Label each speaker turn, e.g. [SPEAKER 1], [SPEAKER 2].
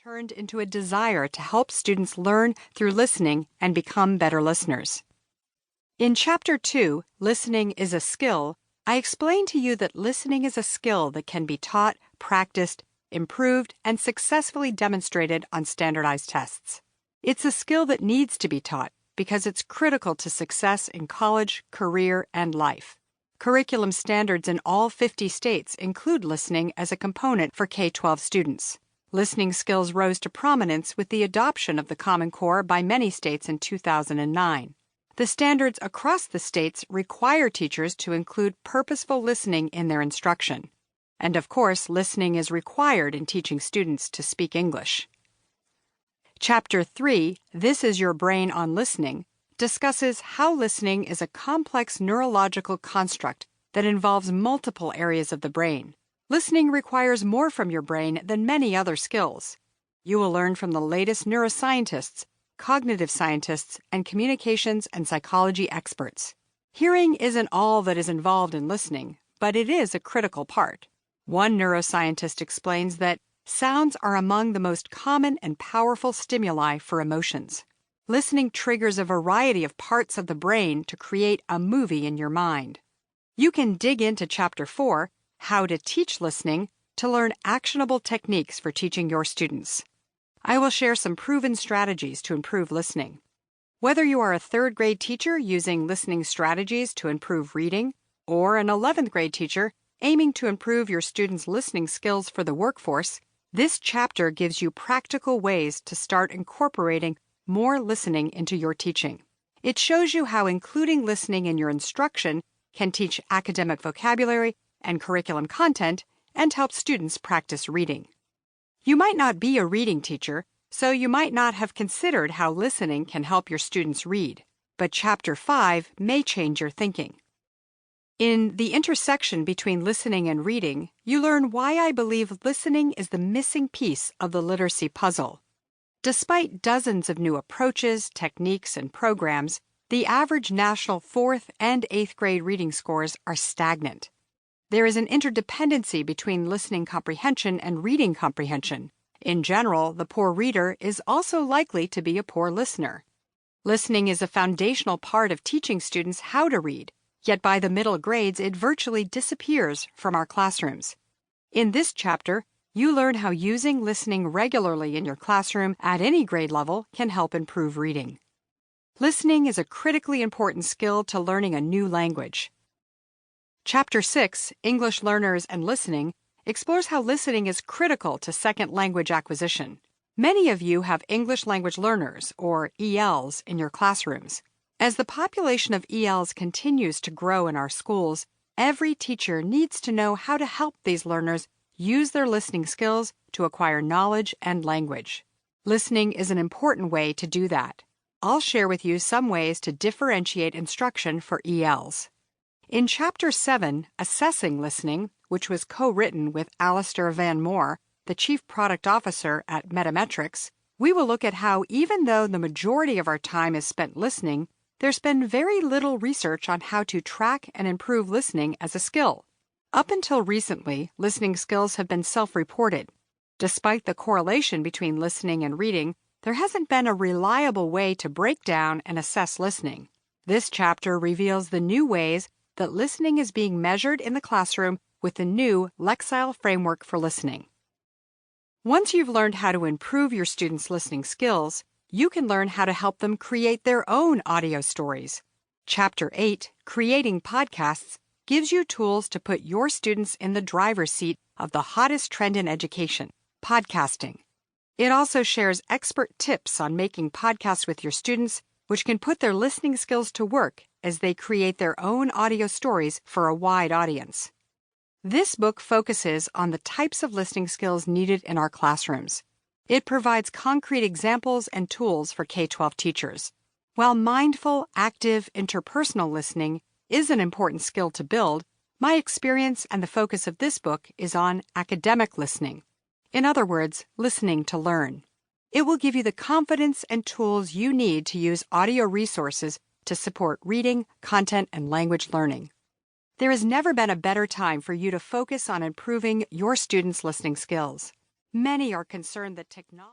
[SPEAKER 1] turned into a desire to help students learn through listening and become better listeners. In Chapter 2, Listening is a Skill, I explain to you that listening is a skill that can be taught, practiced, improved, and successfully demonstrated on standardized tests. It's a skill that needs to be taught because it's critical to success in college, career, and life. Curriculum standards in all 50 states include listening as a component for K-12 students. Listening skills rose to prominence with the adoption of the Common Core by many states in 2009. The standards across the states require teachers to include purposeful listening in their instruction. And of course, listening is required in teaching students to speak English. Chapter 3, This is Your Brain on Listening, discusses how listening is a complex neurological construct that involves multiple areas of the brain. Listening requires more from your brain than many other skills. You will learn from the latest neuroscientists, cognitive scientists, and communications and psychology experts. Hearing isn't all that is involved in listening, but it is a critical part. One neuroscientist explains that sounds are among the most common and powerful stimuli for emotions. Listening triggers a variety of parts of the brain to create a movie in your mind. You can dig into Chapter 4, How to Teach Listening, to learn actionable techniques for teaching your students. I will share some proven strategies to improve listening. Whether you are a 3rd grade teacher using listening strategies to improve reading, or an 11th grade teacher aiming to improve your students' listening skills for the workforce, this chapter gives you practical ways to start incorporating more listening into your teaching. It shows you how including listening in your instruction can teach academic vocabulary and curriculum content and help students practice reading. You might not be a reading teacher, so you might not have considered how listening can help your students read, but Chapter 5 may change your thinking. In The Intersection Between Listening and Reading, you learn why I believe listening is the missing piece of the literacy puzzle. Despite dozens of new approaches, techniques, and programs, the average national 4th and 8th grade reading scores are stagnant. There is an interdependency between listening comprehension and reading comprehension. In general, the poor reader is also likely to be a poor listener. Listening is a foundational part of teaching students how to read, yet by the middle grades it virtually disappears from our classrooms. In this chapter, you learn how using listening regularly in your classroom at any grade level can help improve reading. Listening is a critically important skill to learning a new language. Chapter 6, English Learners and Listening, explores how listening is critical to second language acquisition. Many of you have English language learners, or ELs, in your classrooms. As the population of ELs continues to grow in our schools, every teacher needs to know how to help these learners use their listening skills to acquire knowledge and language. Listening is an important way to do that. I'll share with you some ways to differentiate instruction for ELs. In Chapter 7, Assessing Listening, which was co-written with Alistair Van Moore, the Chief Product Officer at Metametrics, we will look at how even though the majority of our time is spent listening, there's been very little research on how to track and improve listening as a skill. Up until recently, listening skills have been self-reported. Despite the correlation between listening and reading, there hasn't been a reliable way to break down and assess listening. This chapter reveals the new ways that listening is being measured in the classroom with the new Lexile framework for listening. Once you've learned how to improve your students' listening skills, you can learn how to help them create their own audio stories. Chapter 8, Creating Podcasts, gives you tools to put your students in the driver's seat of the hottest trend in education, podcasting. It also shares expert tips on making podcasts with your students, which can put their listening skills to work as they create their own audio stories for a wide audience. This book focuses on the types of listening skills needed in our classrooms. It provides concrete examples and tools for K-12 teachers. While mindful, active, interpersonal listening is an important skill to build, my experience and the focus of this book is on academic listening. In other words, listening to learn. It will give you the confidence and tools you need to use audio resources to support reading, content, and language learning. There has never been a better time for you to focus on improving your students' listening skills. Many are concerned that technology